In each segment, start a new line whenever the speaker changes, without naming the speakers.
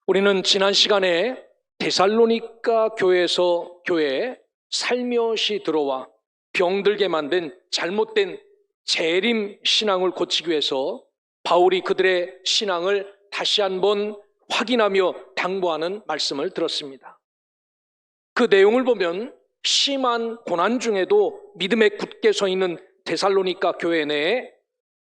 우리는 지난 시간에 데살로니가 교회에 살며시 들어와 병들게 만든 잘못된 재림 신앙을 고치기 위해서 바울이 그들의 신앙을 다시 한번 확인하며 당부하는 말씀을 들었습니다. 그 내용을 보면 심한 고난 중에도 믿음에 굳게 서 있는 데살로니가 교회 내에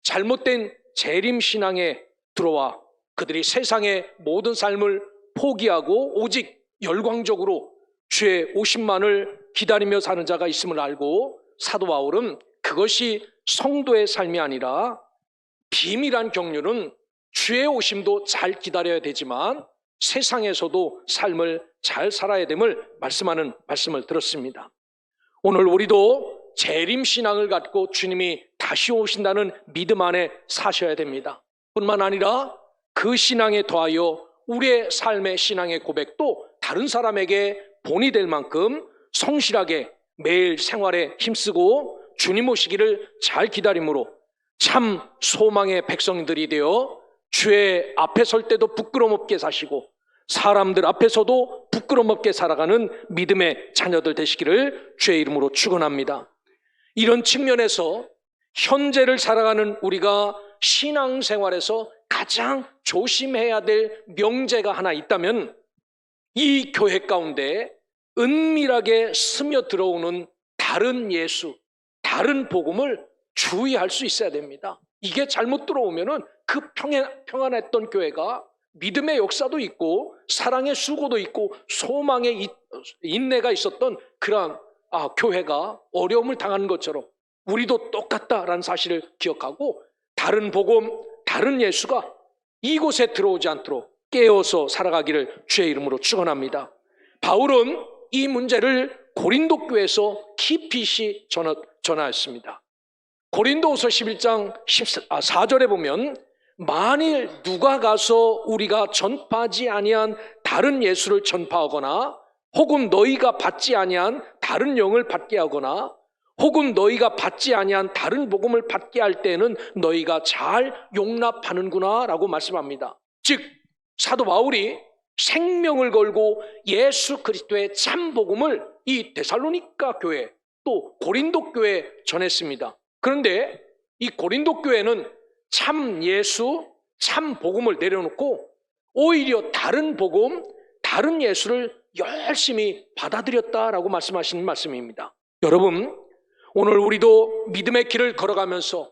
잘못된 재림 신앙에 들어와 그들이 세상의 모든 삶을 포기하고 오직 열광적으로 주의 오심만을 기다리며 사는 자가 있음을 알고 사도 바울은 그것이 성도의 삶이 아니라 비밀한 경륜은 주의 오심도 잘 기다려야 되지만 세상에서도 삶을 잘 살아야 됨을 말씀하는 말씀을 들었습니다. 오늘 우리도 재림신앙을 갖고 주님이 다시 오신다는 믿음 안에 사셔야 됩니다. 뿐만 아니라 그 신앙에 더하여 우리의 삶의 신앙의 고백도 다른 사람에게 본이 될 만큼 성실하게 매일 생활에 힘쓰고 주님 오시기를 잘 기다림으로 참 소망의 백성들이 되어 주의 앞에 설 때도 부끄럼 없게 사시고 사람들 앞에서도 부끄럼 없게 살아가는 믿음의 자녀들 되시기를 주의 이름으로 축원합니다. 이런 측면에서 현재를 살아가는 우리가 신앙생활에서 가장 조심해야 될 명제가 하나 있다면 이 교회 가운데 은밀하게 스며들어오는 다른 예수, 다른 복음을 주의할 수 있어야 됩니다. 이게 잘못 들어오면은 그 평안했던 교회가 믿음의 역사도 있고 사랑의 수고도 있고 소망의 인내가 있었던 그러한 교회가 어려움을 당하는 것처럼 우리도 똑같다라는 사실을 기억하고 다른 복음, 다른 예수가 이곳에 들어오지 않도록 깨어서 살아가기를 주의 이름으로 축원합니다. 바울은 이 문제를 고린도 교회에서 깊이 전하였습니다. 고린도후서 11장 4절에 보면 만일 누가 가서 우리가 전파하지 아니한 다른 예수를 전파하거나 혹은 너희가 받지 아니한 다른 영을 받게 하거나 혹은 너희가 받지 아니한 다른 복음을 받게 할 때는 너희가 잘 용납하는구나 라고 말씀합니다. 즉 사도 바울이 생명을 걸고 예수 그리스도의 참 복음을 이 데살로니가 교회 또 고린도 교회에 전했습니다. 그런데 이 고린도 교회는 참 예수, 참 복음을 내려놓고 오히려 다른 복음, 다른 예수를 열심히 받아들였다라고 말씀하시는 말씀입니다. 여러분, 오늘 우리도 믿음의 길을 걸어가면서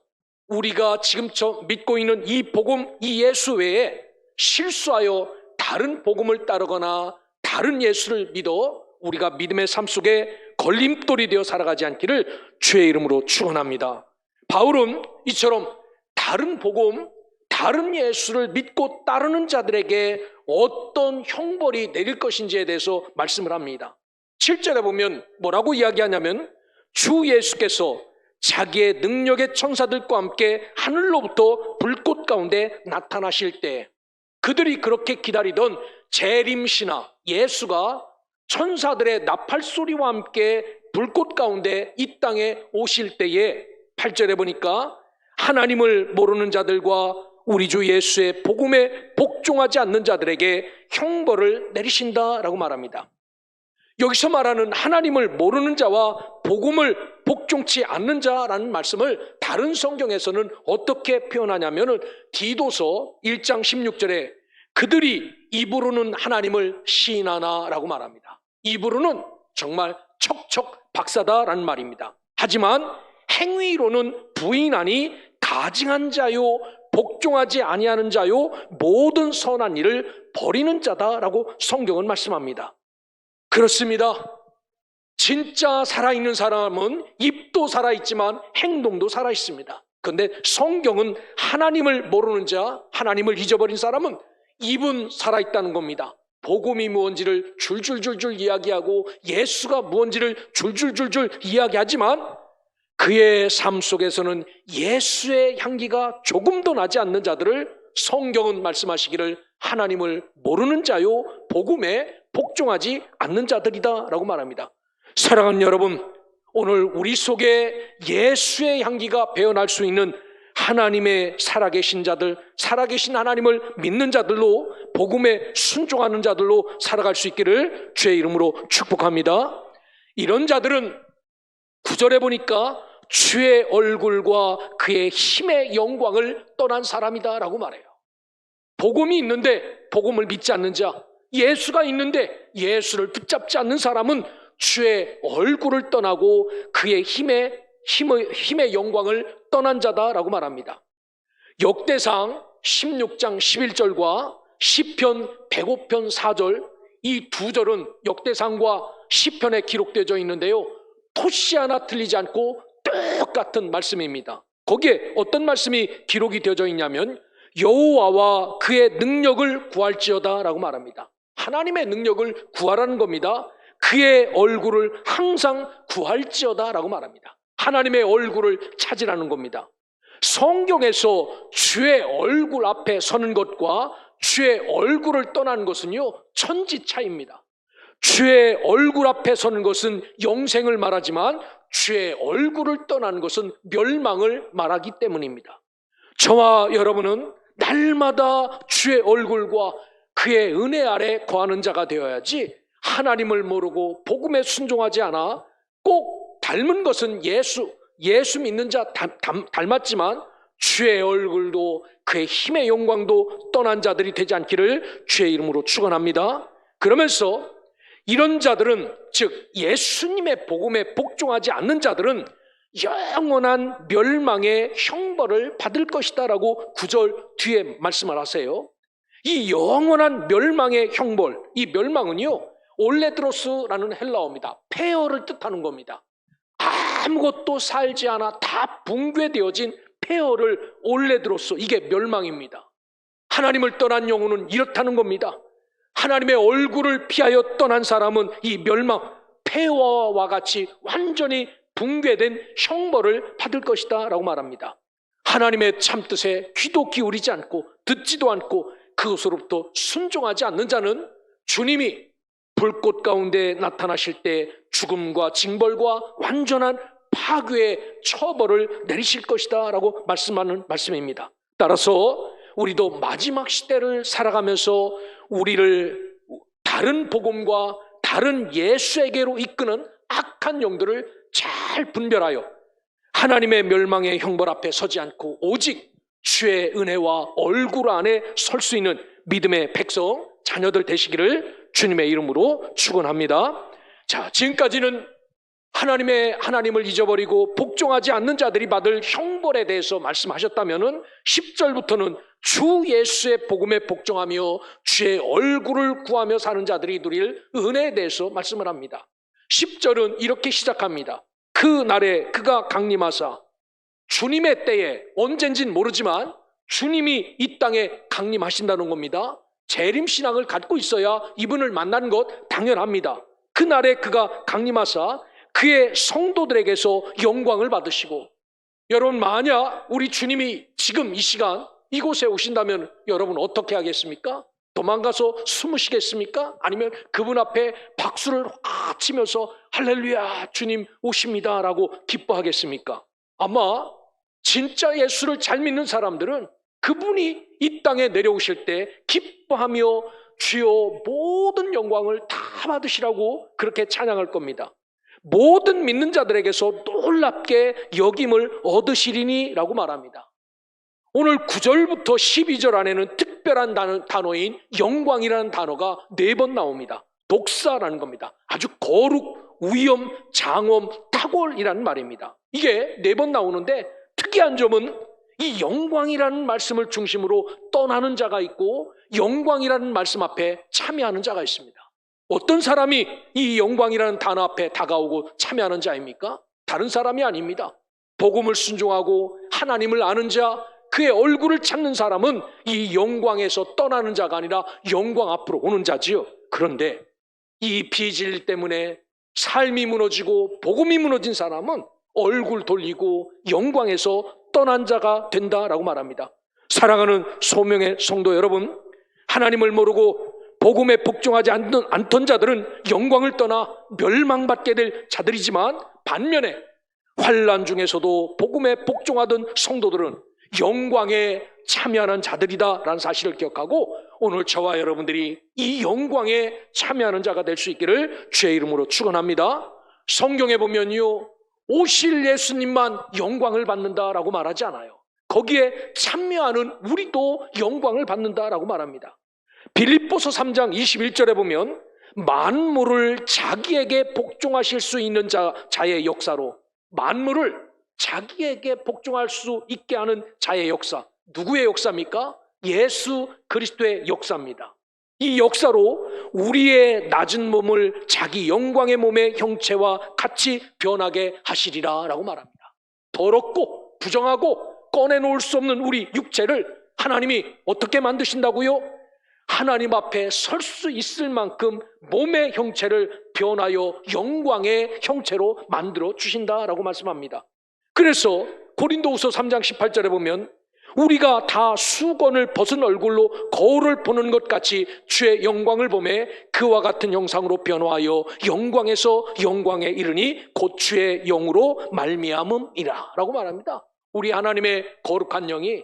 우리가 지금처럼 믿고 있는 이 복음, 이 예수 외에 실수하여 다른 복음을 따르거나 다른 예수를 믿어 우리가 믿음의 삶 속에 걸림돌이 되어 살아가지 않기를 주의 이름으로 축원합니다. 바울은 이처럼 다른 복음, 다른 예수를 믿고 따르는 자들에게 어떤 형벌이 내릴 것인지에 대해서 말씀을 합니다. 7절에 보면 뭐라고 이야기하냐면 주 예수께서 자기의 능력의 천사들과 함께 하늘로부터 불꽃 가운데 나타나실 때 그들이 그렇게 기다리던 재림신하 예수가 천사들의 나팔소리와 함께 불꽃 가운데 이 땅에 오실 때에 8절에 보니까 하나님을 모르는 자들과 우리 주 예수의 복음에 복종하지 않는 자들에게 형벌을 내리신다라고 말합니다. 여기서 말하는 하나님을 모르는 자와 복음을 복종치 않는 자라는 말씀을 다른 성경에서는 어떻게 표현하냐면 디도서 1장 16절에 그들이 입으로는 하나님을 시인하나라고 말합니다. 입으로는 정말 척척 박사다라는 말입니다. 하지만 행위로는 부인하니 가증한 자요 복종하지 아니하는 자요 모든 선한 일을 버리는 자다라고 성경은 말씀합니다. 그렇습니다. 진짜 살아있는 사람은 입도 살아있지만 행동도 살아있습니다. 그런데 성경은 하나님을 모르는 자, 하나님을 잊어버린 사람은 입은 살아있다는 겁니다. 복음이 무언지를 줄줄줄줄 이야기하고 예수가 무언지를 줄줄줄줄 이야기하지만 그의 삶 속에서는 예수의 향기가 조금도 나지 않는 자들을 성경은 말씀하시기를 하나님을 모르는 자요 복음에 복종하지 않는 자들이다 라고 말합니다. 사랑하는 여러분, 오늘 우리 속에 예수의 향기가 배어날 수 있는 하나님의 살아계신 자들, 살아계신 하나님을 믿는 자들로, 복음에 순종하는 자들로 살아갈 수 있기를 주의 이름으로 축복합니다. 이런 자들은 9절에 보니까 주의 얼굴과 그의 힘의 영광을 떠난 사람이다 라고 말해요. 복음이 있는데 복음을 믿지 않는 자, 예수가 있는데 예수를 붙잡지 않는 사람은 주의 얼굴을 떠나고 그의 힘의 영광을 떠난 자다라고 말합니다. 역대상 16장 11절과 시편 105편 4절, 이 두 절은 역대상과 시편에 기록되어 있는데요, 토시 하나 틀리지 않고 똑같은 말씀입니다. 거기에 어떤 말씀이 기록이 되어져 있냐면 여호와와 그의 능력을 구할지어다 라고 말합니다. 하나님의 능력을 구하라는 겁니다. 그의 얼굴을 항상 구할지어다 라고 말합니다. 하나님의 얼굴을 찾으라는 겁니다. 성경에서 주의 얼굴 앞에 서는 것과 주의 얼굴을 떠나는 것은요, 천지차이입니다. 주의 얼굴 앞에 서는 것은 영생을 말하지만 주의 얼굴을 떠나는 것은 멸망을 말하기 때문입니다. 저와 여러분은 날마다 주의 얼굴과 그의 은혜 아래 거하는 자가 되어야지, 하나님을 모르고 복음에 순종하지 않아 꼭 닮은 것은 예수 믿는 자 닮았지만 주의 얼굴도 그의 힘의 영광도 떠난 자들이 되지 않기를 주의 이름으로 축원합니다. 그러면서 이런 자들은, 즉 예수님의 복음에 복종하지 않는 자들은 영원한 멸망의 형벌을 받을 것이다 라고 9절 뒤에 말씀을 하세요. 이 영원한 멸망의 형벌, 이 멸망은요, 올레드로스라는 헬라어입니다. 폐허를 뜻하는 겁니다. 아무것도 살지 않아 다 붕괴되어진 폐허를 올레드로스, 이게 멸망입니다. 하나님을 떠난 영혼은 이렇다는 겁니다. 하나님의 얼굴을 피하여 떠난 사람은 이 멸망, 폐허와 같이 완전히 붕괴된 형벌을 받을 것이다 라고 말합니다. 하나님의 참뜻에 귀도 기울이지 않고 듣지도 않고 그것으로부터 순종하지 않는 자는 주님이 불꽃 가운데 나타나실 때 죽음과 징벌과 완전한 파괴의 처벌을 내리실 것이다 라고 말씀하는 말씀입니다. 따라서 우리도 마지막 시대를 살아가면서 우리를 다른 복음과 다른 예수에게로 이끄는 악한 영들을 잘 분별하여 하나님의 멸망의 형벌 앞에 서지 않고 오직 주의 은혜와 얼굴 안에 설 수 있는 믿음의 백성, 자녀들 되시기를 주님의 이름으로 축원합니다. 자, 지금까지는 하나님을 잊어버리고 복종하지 않는 자들이 받을 형벌에 대해서 말씀하셨다면은 10절부터는 주 예수의 복음에 복종하며 주의 얼굴을 구하며 사는 자들이 누릴 은혜에 대해서 말씀을 합니다. 10절은 이렇게 시작합니다. 그 날에 그가 강림하사, 주님의 때에, 언젠진 모르지만 주님이 이 땅에 강림하신다는 겁니다. 재림신앙을 갖고 있어야 이분을 만나는 것 당연합니다. 그 날에 그가 강림하사 그의 성도들에게서 영광을 받으시고, 여러분 만약 우리 주님이 지금 이 시간 이곳에 오신다면 여러분 어떻게 하겠습니까? 도망가서 숨으시겠습니까? 아니면 그분 앞에 박수를 확 치면서 할렐루야 주님 오십니다 라고 기뻐하겠습니까? 아마 진짜 예수를 잘 믿는 사람들은 그분이 이 땅에 내려오실 때 기뻐하며 주여 모든 영광을 다 받으시라고 그렇게 찬양할 겁니다. 모든 믿는 자들에게서 놀랍게 여김을 얻으시리니 라고 말합니다. 오늘 9절부터 12절 안에는 특별한 단어인 영광이라는 단어가 4번 나옵니다. 독사라는 겁니다. 아주 거룩, 위엄, 장엄, 탁월이라는 말입니다. 이게 4번 나오는데 특이한 점은 이 영광이라는 말씀을 중심으로 떠나는 자가 있고 영광이라는 말씀 앞에 참여하는 자가 있습니다. 어떤 사람이 이 영광이라는 단어 앞에 다가오고 참여하는 자입니까? 다른 사람이 아닙니다. 복음을 순종하고 하나님을 아는 자, 그의 얼굴을 찾는 사람은 이 영광에서 떠나는 자가 아니라 영광 앞으로 오는 자지요. 그런데 이 비질 때문에 삶이 무너지고 복음이 무너진 사람은 얼굴 돌리고 영광에서 떠난 자가 된다라고 말합니다. 사랑하는 소명의 성도 여러분, 하나님을 모르고 복음에 복종하지 않던 자들은 영광을 떠나 멸망받게 될 자들이지만, 반면에 환난 중에서도 복음에 복종하던 성도들은 영광에 참여하는 자들이다라는 사실을 기억하고 오늘 저와 여러분들이 이 영광에 참여하는 자가 될 수 있기를 주의 이름으로 축원합니다. 성경에 보면요, 오실 예수님만 영광을 받는다라고 말하지 않아요. 거기에 참여하는 우리도 영광을 받는다라고 말합니다. 빌립보서 3장 21절에 보면 만물을 자기에게 복종하실 수 있는 자의 역사로, 만물을 자기에게 복종할 수 있게 하는 자의 역사, 누구의 역사입니까? 예수 그리스도의 역사입니다. 이 역사로 우리의 낮은 몸을 자기 영광의 몸의 형체와 같이 변하게 하시리라 라고 말합니다. 더럽고 부정하고 꺼내놓을 수 없는 우리 육체를 하나님이 어떻게 만드신다고요? 하나님 앞에 설 수 있을 만큼 몸의 형체를 변하여 영광의 형체로 만들어 주신다라고 말씀합니다. 그래서 고린도후서 3장 18절에 보면 우리가 다 수건을 벗은 얼굴로 거울을 보는 것 같이 주의 영광을 보매 그와 같은 형상으로 변화하여 영광에서 영광에 이르니 곧 주의 영으로 말미암음이라 라고 말합니다. 우리 하나님의 거룩한 영이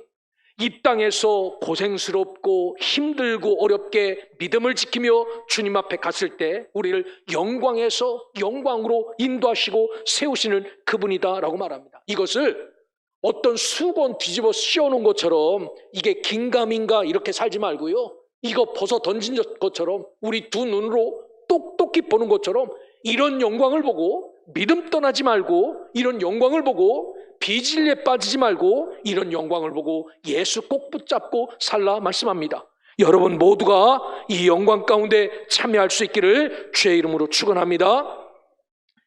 이 땅에서 고생스럽고 힘들고 어렵게 믿음을 지키며 주님 앞에 갔을 때 우리를 영광에서 영광으로 인도하시고 세우시는 그분이다 라고 말합니다. 이것을 어떤 수건 뒤집어 씌워놓은 것처럼 이게 긴가민가 이렇게 살지 말고요, 이거 벗어 던진 것처럼 우리 두 눈으로 똑똑히 보는 것처럼 이런 영광을 보고 믿음 떠나지 말고, 이런 영광을 보고 비질리에 빠지지 말고 이런 영광을 보고 예수 꼭 붙잡고 살라 말씀합니다. 여러분 모두가 이 영광 가운데 참여할 수 있기를 주의 이름으로 축원합니다.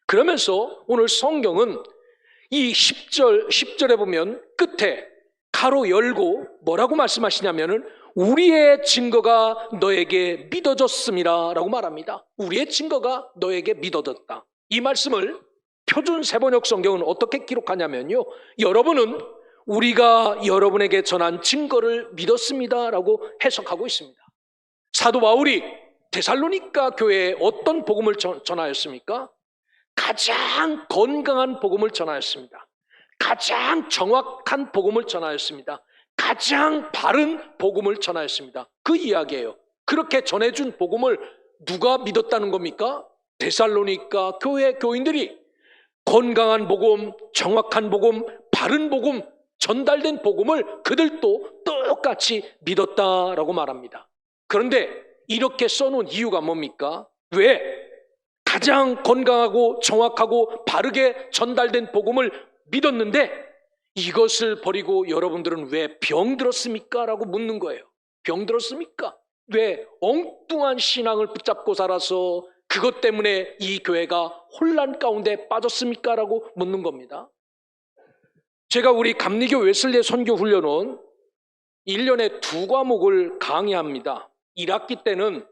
그러면서 오늘 성경은 이 10절에 보면 끝에 가로 열고 뭐라고 말씀하시냐면은 우리의 증거가 너에게 믿어졌음이라 라고 말합니다. 우리의 증거가 너에게 믿어졌다. 이 말씀을 표준 세번역 성경은 어떻게 기록하냐면요, 여러분은 우리가 여러분에게 전한 증거를 믿었습니다 라고 해석하고 있습니다. 사도 바울이 데살로니가 교회에 어떤 복음을 전하였습니까? 가장 건강한 복음을 전하였습니다. 가장 정확한 복음을 전하였습니다. 가장 바른 복음을 전하였습니다. 그 이야기예요. 그렇게 전해준 복음을 누가 믿었다는 겁니까? 데살로니가 교회 교인들이 건강한 복음, 정확한 복음, 바른 복음, 전달된 복음을 그들도 똑같이 믿었다라고 말합니다. 그런데 이렇게 써놓은 이유가 뭡니까? 왜 가장 건강하고 정확하고 바르게 전달된 복음을 믿었는데 이것을 버리고 여러분들은 왜 병들었습니까? 라고 묻는 거예요. 병들었습니까? 왜 엉뚱한 신앙을 붙잡고 살아서 그것 때문에 이 교회가 혼란 가운데 빠졌습니까? 라고 묻는 겁니다. 제가 우리 감리교 웨슬리 선교 훈련은 1년에 2과목을 강의합니다. 1학기 때는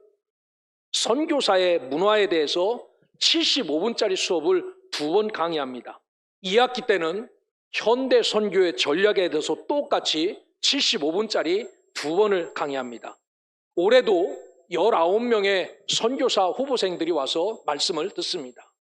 선교사의 문화에 대해서 75분짜리 수업을 2번 강의합니다. 2학기 때는 현대 선교의 전략에 대해서 똑같이 75분짜리 2번을 강의합니다. 올해도 19명의 선교사 후보생들이 와서 말씀을 듣습니다.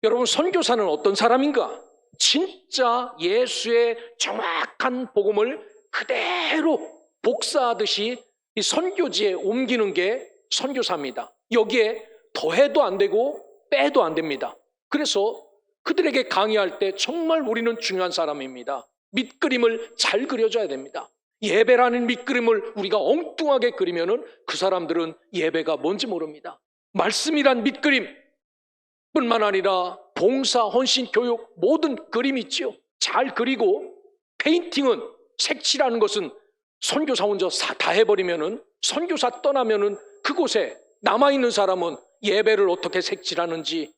여러분, 선교사는 어떤 사람인가? 진짜 예수의 정확한 복음을 그대로 복사하듯이 이 선교지에 옮기는 게 선교사입니다. 여기에 더해도 안 되고 빼도 안 됩니다. 그래서 그들에게 강의할 때 정말 우리는 중요한 사람입니다. 밑그림을 잘 그려줘야 됩니다. 예배라는 밑그림을 우리가 엉뚱하게 그리면은 그 사람들은 예배가 뭔지 모릅니다. 말씀이란 밑그림 뿐만 아니라 봉사, 헌신, 교육 모든 그림이 있죠. 잘 그리고 페인팅은 색칠하는 것은 선교사 혼자 다 해버리면은, 선교사 떠나면은 그곳에 남아있는 사람은 예배를 어떻게 색칠하는지,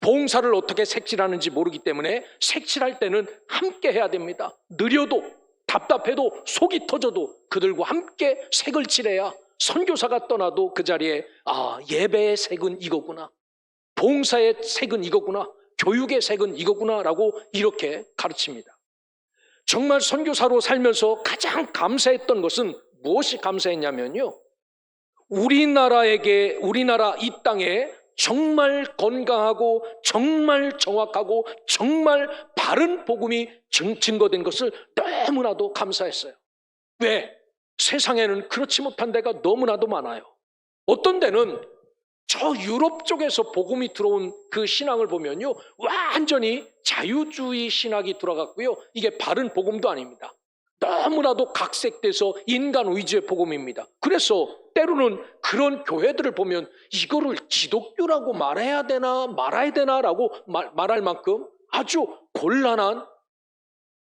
봉사를 어떻게 색칠하는지 모르기 때문에 색칠할 때는 함께 해야 됩니다. 느려도 답답해도 속이 터져도 그들과 함께 색을 칠해야 선교사가 떠나도 그 자리에 예배의 색은 이거구나, 봉사의 색은 이거구나, 교육의 색은 이거구나 라고 이렇게 가르칩니다. 정말 선교사로 살면서 가장 감사했던 것은 무엇이 감사했냐면요, 우리나라 이 땅에 정말 건강하고 정말 정확하고 정말 바른 복음이 증거된 것을 너무나도 감사했어요. 왜? 세상에는 그렇지 못한 데가 너무나도 많아요. 어떤 데는 저 유럽 쪽에서 복음이 들어온 그 신앙을 보면요, 완전히 자유주의 신학이 들어갔고요, 이게 바른 복음도 아닙니다. 너무나도 각색돼서 인간 위주의 복음입니다. 그래서 때로는 그런 교회들을 보면 이거를 기독교라고 말해야 되나 말아야 되나라고 말할 만큼 아주 곤란한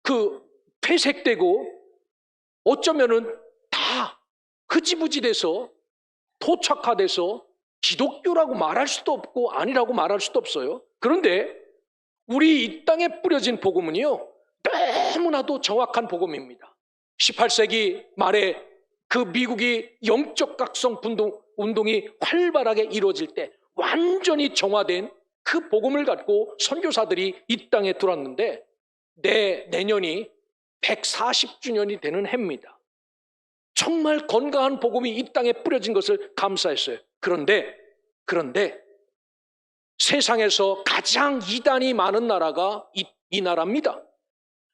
그 퇴색되고 어쩌면은 다 흐지부지 돼서 토착화돼서 기독교라고 말할 수도 없고 아니라고 말할 수도 없어요. 그런데 우리 이 땅에 뿌려진 복음은요, 너무나도 정확한 복음입니다. 18세기 말에 그 미국이 영적 각성 운동이 활발하게 이루어질 때 완전히 정화된 그 복음을 갖고 선교사들이 이 땅에 들어왔는데 내년이 140주년이 되는 해입니다. 정말 건강한 복음이 이 땅에 뿌려진 것을 감사했어요. 그런데 세상에서 가장 이단이 많은 나라가 이 나라입니다.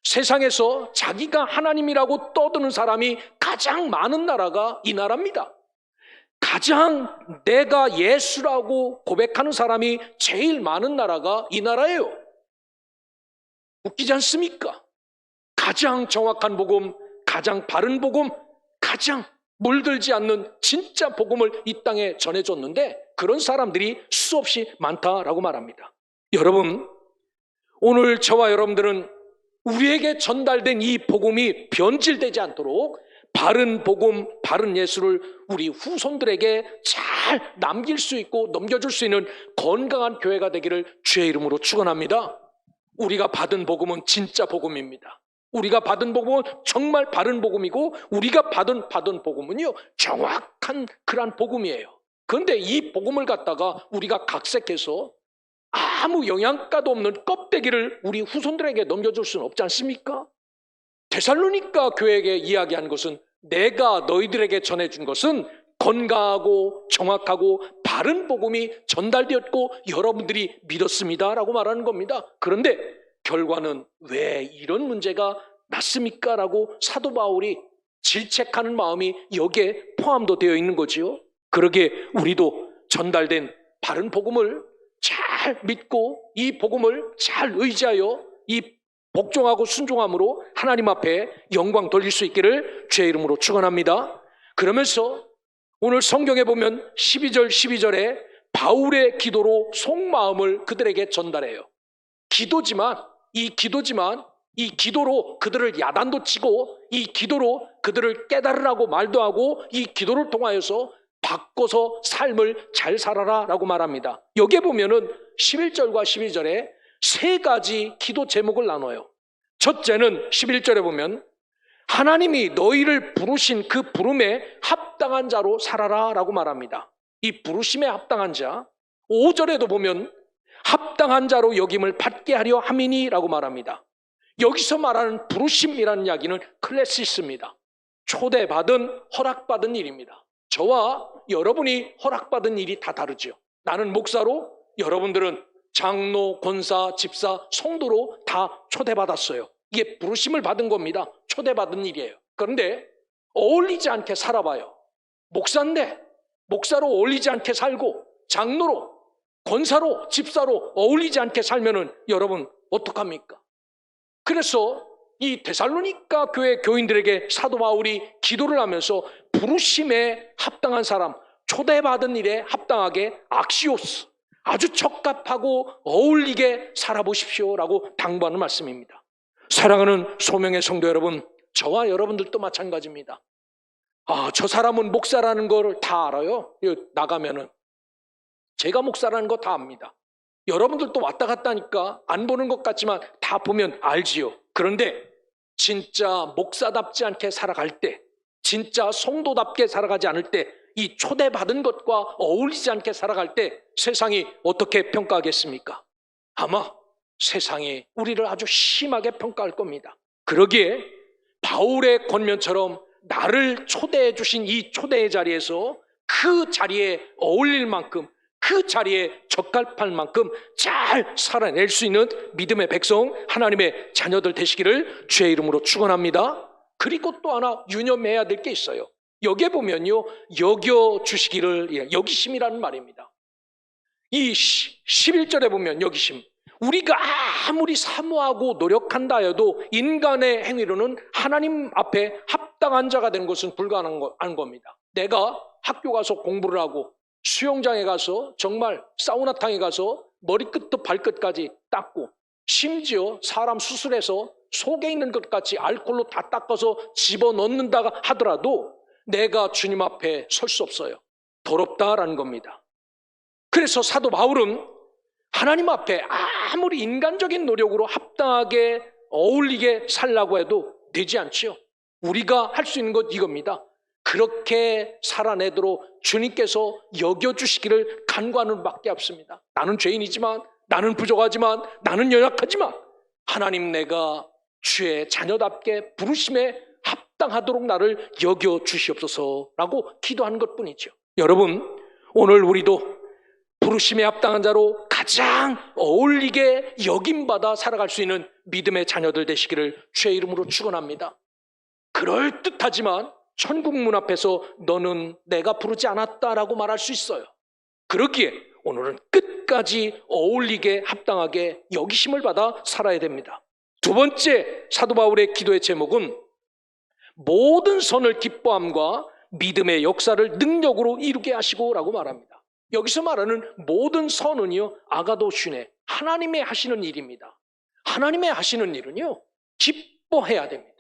세상에서 자기가 하나님이라고 떠드는 사람이 가장 많은 나라가 이 나라입니다. 가장 내가 예수라고 고백하는 사람이 제일 많은 나라가 이 나라예요. 웃기지 않습니까? 가장 정확한 복음, 가장 바른 복음, 가장 물들지 않는 진짜 복음을 이 땅에 전해줬는데 그런 사람들이 수없이 많다라고 말합니다. 여러분, 오늘 저와 여러분들은 우리에게 전달된 이 복음이 변질되지 않도록 바른 복음, 바른 예수를 우리 후손들에게 잘 남길 수 있고 넘겨줄 수 있는 건강한 교회가 되기를 주의 이름으로 축원합니다. 우리가 받은 복음은 진짜 복음입니다. 우리가 받은 복음은 정말 바른 복음이고 우리가 받은 복음은요, 정확한 그런 복음이에요. 그런데 이 복음을 갖다가 우리가 각색해서 아무 영양가도 없는 껍데기를 우리 후손들에게 넘겨줄 수는 없지 않습니까? 데살로니가 교회에게 이야기한 것은 내가 너희들에게 전해준 것은 건강하고 정확하고 바른 복음이 전달되었고 여러분들이 믿었습니다 라고 말하는 겁니다. 그런데 결과는 왜 이런 문제가 났습니까? 라고 사도 바울이 질책하는 마음이 여기에 포함도 되어 있는 거지요. 그러기에 우리도 전달된 바른 복음을 잘 믿고 이 복음을 잘 의지하여 이 복종하고 순종함으로 하나님 앞에 영광 돌릴 수 있기를 주의 이름으로 축원합니다. 그러면서 오늘 성경에 보면 12절에 바울의 기도로 속마음을 그들에게 전달해요. 이 기도로 그들을 야단도 치고 이 기도로 그들을 깨달으라고 말도 하고 이 기도를 통하여서 바꿔서 삶을 잘 살아라 라고 말합니다. 여기에 보면은 11절과 12절에 세 가지 기도 제목을 나눠요. 첫째는 11절에 보면 하나님이 너희를 부르신 그 부름에 합당한 자로 살아라 라고 말합니다. 이 부르심에 합당한 자. 5절에도 보면 합당한 자로 여김을 받게 하려 함이니 라고 말합니다. 여기서 말하는 부르심이라는 이야기는 클래시스입니다. 초대받은 허락받은 일입니다. 저와 여러분이 허락받은 일이 다 다르죠. 나는 목사로, 여러분들은 장로, 권사, 집사, 성도로 다 초대받았어요. 이게 부르심을 받은 겁니다. 초대받은 일이에요. 그런데 어울리지 않게 살아봐요. 목사인데 목사로 어울리지 않게 살고 장로로, 권사로, 집사로 어울리지 않게 살면은 여러분 어떡합니까? 그래서 이 데살로니가 교회 교인들에게 사도 바울이 기도를 하면서 부르심에 합당한 사람, 초대받은 일에 합당하게 악시오스, 아주 적합하고 어울리게 살아보십시오라고 당부하는 말씀입니다. 사랑하는 소명의 성도 여러분, 저와 여러분들도 마찬가지입니다. 저 사람은 목사라는 걸 다 알아요. 나가면은 제가 목사라는 거 다 압니다. 여러분들도 왔다 갔다 하니까 안 보는 것 같지만 다 보면 알지요. 그런데 진짜 목사답지 않게 살아갈 때, 진짜 성도답게 살아가지 않을 때, 이 초대받은 것과 어울리지 않게 살아갈 때 세상이 어떻게 평가하겠습니까? 아마 세상이 우리를 아주 심하게 평가할 겁니다. 그러기에 바울의 권면처럼 나를 초대해 주신 이 초대의 자리에서 그 자리에 어울릴 만큼, 그 자리에 적합할 만큼 잘 살아낼 수 있는 믿음의 백성, 하나님의 자녀들 되시기를 주의 이름으로 축원합니다. 그리고 또 하나 유념해야 될 게 있어요. 여기에 보면요, 여겨주시기를, 여기심이라는 말입니다. 이 11절에 보면 여기심, 우리가 아무리 사모하고 노력한다 해도 인간의 행위로는 하나님 앞에 합당한 자가 되는 것은 불가능한 겁니다. 내가 학교 가서 공부를 하고 수영장에 가서 정말 사우나탕에 가서 머리끝부터 발끝까지 닦고, 심지어 사람 수술해서 속에 있는 것 같이 알코올로 다 닦아서 집어넣는다 하더라도 내가 주님 앞에 설 수 없어요. 더럽다라는 겁니다. 그래서 사도 바울은 하나님 앞에 아무리 인간적인 노력으로 합당하게 어울리게 살라고 해도 되지 않지요. 우리가 할 수 있는 것 이겁니다. 그렇게 살아내도록 주님께서 여겨주시기를 간구하는 밖에 없습니다. 나는 죄인이지만, 나는 부족하지만, 나는 연약하지만 하나님, 내가 주의 자녀답게 부르심에 합당하도록 나를 여겨주시옵소서라고 기도하는 것뿐이죠. 여러분, 오늘 우리도 부르심에 합당한 자로 가장 어울리게 여김받아 살아갈 수 있는 믿음의 자녀들 되시기를 주의 이름으로 축원합니다. 그럴듯하지만 천국 문 앞에서 너는 내가 부르지 않았다라고 말할 수 있어요. 그렇기에 오늘은 끝까지 어울리게 합당하게 여기심을 받아 살아야 됩니다. 두 번째 사도 바울의 기도의 제목은 모든 선을 기뻐함과 믿음의 역사를 능력으로 이루게 하시고라고 말합니다. 여기서 말하는 모든 선은요, 아가도슈네, 하나님의 하시는 일입니다. 하나님의 하시는 일은요, 기뻐해야 됩니다.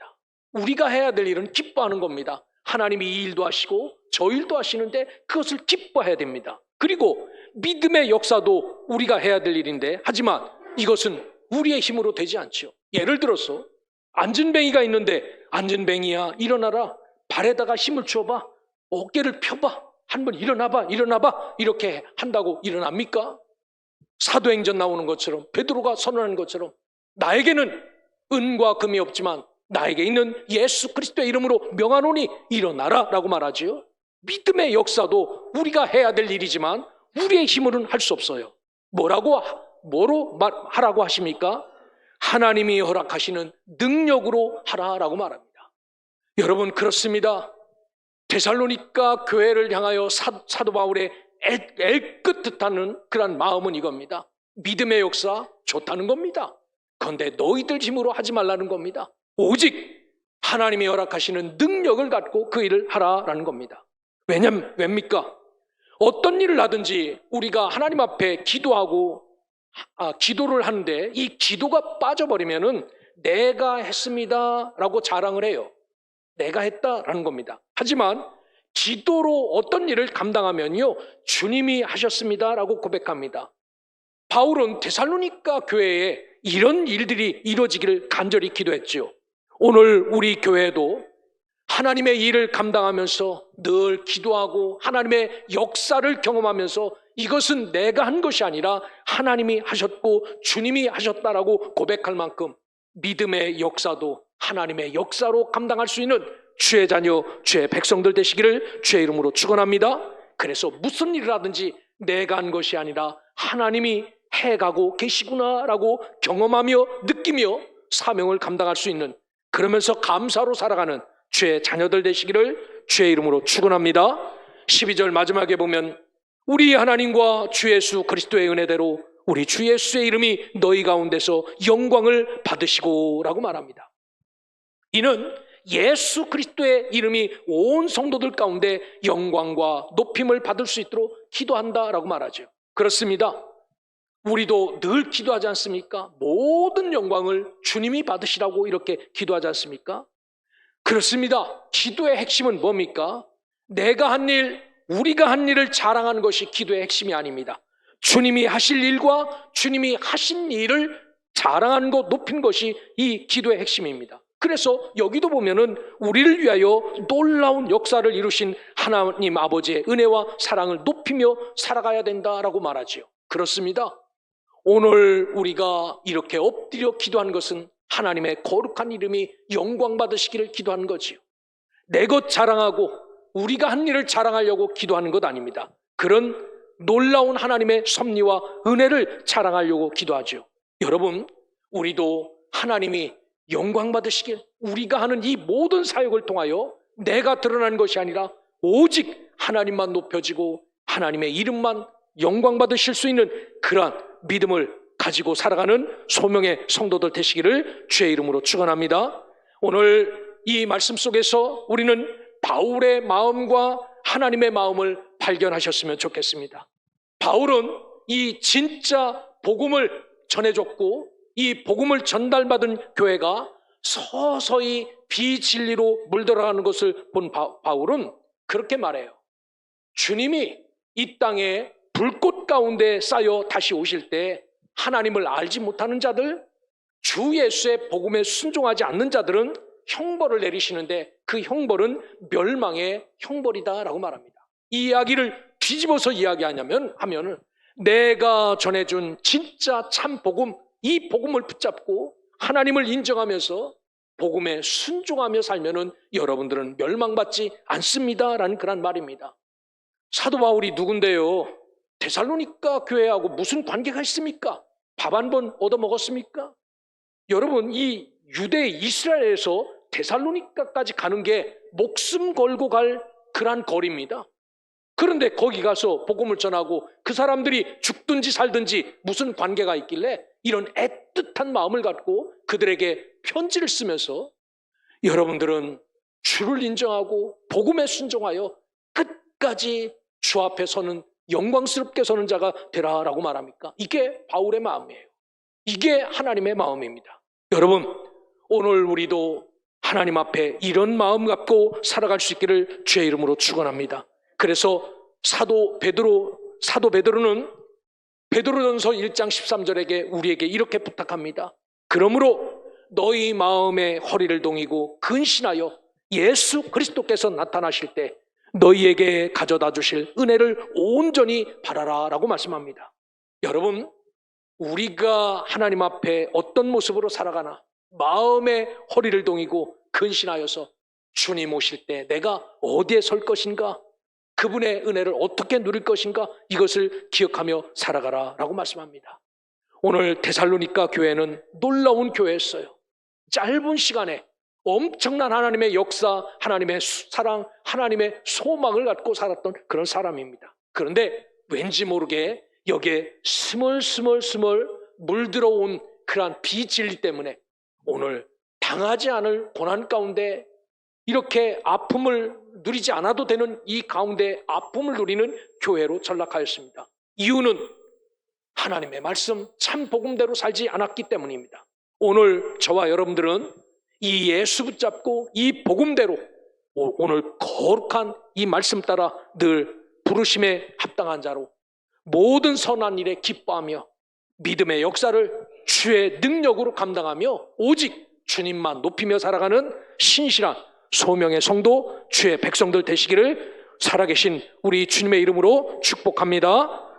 우리가 해야 될 일은 기뻐하는 겁니다. 하나님이 이 일도 하시고 저 일도 하시는데 그것을 기뻐해야 됩니다. 그리고 믿음의 역사도 우리가 해야 될 일인데, 하지만 이것은 우리의 힘으로 되지 않죠. 예를 들어서 안전뱅이가 있는데, 안전뱅이야 일어나라, 발에다가 힘을 줘봐, 어깨를 펴봐, 한번 일어나봐 이렇게 한다고 일어납니까? 사도행전 나오는 것처럼, 베드로가 선언하는 것처럼 나에게는 은과 금이 없지만 나에게 있는 예수 그리스도의 이름으로 명하노니 일어나라 라고 말하지요. 믿음의 역사도 우리가 해야 될 일이지만 우리의 힘으로는 할 수 없어요. 뭐로 하라고 하십니까? 하나님이 허락하시는 능력으로 하라라고 말합니다. 여러분, 그렇습니다. 데살로니가 교회를 향하여 사도 바울의 애꿎듯하는 그런 마음은 이겁니다. 믿음의 역사 좋다는 겁니다. 그런데 너희들 힘으로 하지 말라는 겁니다. 오직 하나님이 허락하시는 능력을 갖고 그 일을 하라라는 겁니다. 왜입니까? 어떤 일을 하든지 우리가 하나님 앞에 기도를 하는데 이 기도가 빠져버리면은 내가 했습니다 라고 자랑을 해요. 내가 했다라는 겁니다. 하지만 기도로 어떤 일을 감당하면요, 주님이 하셨습니다 라고 고백합니다. 바울은 데살로니가 교회에 이런 일들이 이루어지기를 간절히 기도했지요. 오늘 우리 교회도 하나님의 일을 감당하면서 늘 기도하고 하나님의 역사를 경험하면서 이것은 내가 한 것이 아니라 하나님이 하셨고 주님이 하셨다라고 고백할 만큼 믿음의 역사도 하나님의 역사로 감당할 수 있는 주의 자녀, 주의 백성들 되시기를 주의 이름으로 축원합니다. 그래서 무슨 일을 하든지 내가 한 것이 아니라 하나님이 해가고 계시구나라고 경험하며 느끼며 사명을 감당할 수 있는, 그러면서 감사로 살아가는 주의 자녀들 되시기를 주의 이름으로 축원합니다. 12절 마지막에 보면 우리 하나님과 주 예수 그리스도의 은혜대로 우리 주 예수의 이름이 너희 가운데서 영광을 받으시고 라고 말합니다. 이는 예수 그리스도의 이름이 온 성도들 가운데 영광과 높임을 받을 수 있도록 기도한다라고 말하죠. 그렇습니다. 우리도 늘 기도하지 않습니까? 모든 영광을 주님이 받으시라고 이렇게 기도하지 않습니까? 그렇습니다. 기도의 핵심은 뭡니까? 내가 한 일, 우리가 한 일을 자랑하는 것이 기도의 핵심이 아닙니다. 주님이 하실 일과 주님이 하신 일을 자랑하는 것, 높인 것이 이 기도의 핵심입니다. 그래서 여기도 보면은 우리를 위하여 놀라운 역사를 이루신 하나님 아버지의 은혜와 사랑을 높이며 살아가야 된다라고 말하지요. 그렇습니다. 오늘 우리가 이렇게 엎드려 기도하는 것은 하나님의 거룩한 이름이 영광 받으시기를 기도하는 거지요. 내 것 자랑하고 우리가 한 일을 자랑하려고 기도하는 것 아닙니다. 그런 놀라운 하나님의 섭리와 은혜를 자랑하려고 기도하죠. 여러분, 우리도 하나님이 영광 받으시길, 우리가 하는 이 모든 사역을 통하여 내가 드러나는 것이 아니라 오직 하나님만 높여지고 하나님의 이름만 영광 받으실 수 있는 그러한 믿음을 가지고 살아가는 소명의 성도들 되시기를 주의 이름으로 축원합니다. 오늘 이 말씀 속에서 우리는 바울의 마음과 하나님의 마음을 발견하셨으면 좋겠습니다. 바울은 이 진짜 복음을 전해줬고 이 복음을 전달받은 교회가 서서히 비진리로 물들어가는 것을 본 바울은 그렇게 말해요. 주님이 이 땅에 불꽃 가운데 쌓여 다시 오실 때 하나님을 알지 못하는 자들, 주 예수의 복음에 순종하지 않는 자들은 형벌을 내리시는데 그 형벌은 멸망의 형벌이다라고 말합니다. 이 이야기를 뒤집어서 이야기하냐면 내가 전해준 진짜 참 복음, 이 복음을 붙잡고 하나님을 인정하면서 복음에 순종하며 살면은 여러분들은 멸망받지 않습니다라는 그런 말입니다. 사도 바울이 누군데요? 데살로니가 교회하고 무슨 관계가 있습니까? 밥 한 번 얻어먹었습니까? 여러분, 이 유대 이스라엘에서 데살로니가까지 가는 게 목숨 걸고 갈 그런 거리입니다. 그런데 거기 가서 복음을 전하고 그 사람들이 죽든지 살든지 무슨 관계가 있길래 이런 애틋한 마음을 갖고 그들에게 편지를 쓰면서 여러분들은 주를 인정하고 복음에 순종하여 끝까지 주 앞에 서는 영광스럽게 서는 자가 되라라고 말합니까? 이게 바울의 마음이에요. 이게 하나님의 마음입니다. 여러분, 오늘 우리도 하나님 앞에 이런 마음 갖고 살아갈 수 있기를 주의 이름으로 축원합니다. 그래서 사도 베드로는 베드로전서 1장 13절에게 우리에게 이렇게 부탁합니다. 그러므로 너희 마음의 허리를 동이고 근신하여 예수 그리스도께서 나타나실 때 너희에게 가져다 주실 은혜를 온전히 바라라 라고 말씀합니다. 여러분, 우리가 하나님 앞에 어떤 모습으로 살아가나 마음의 허리를 동이고 근신하여서 주님 오실 때 내가 어디에 설 것인가, 그분의 은혜를 어떻게 누릴 것인가, 이것을 기억하며 살아가라 라고 말씀합니다. 오늘 데살로니가 교회는 놀라운 교회였어요. 짧은 시간에 엄청난 하나님의 역사, 하나님의 사랑, 하나님의 소망을 갖고 살았던 그런 사람입니다. 그런데 왠지 모르게 여기에 스멀스멀 물들어온 그러한 비진리 때문에 오늘 당하지 않을 고난 가운데 이렇게 아픔을 누리지 않아도 되는 이 가운데 아픔을 누리는 교회로 전락하였습니다. 이유는 하나님의 말씀 참 복음대로 살지 않았기 때문입니다. 오늘 저와 여러분들은 이 예수 붙잡고 이 복음대로 오늘 거룩한 이 말씀 따라 늘 부르심에 합당한 자로 모든 선한 일에 기뻐하며 믿음의 역사를 주의 능력으로 감당하며 오직 주님만 높이며 살아가는 신실한 소명의 성도, 주의 백성들 되시기를 살아계신 우리 주님의 이름으로 축복합니다.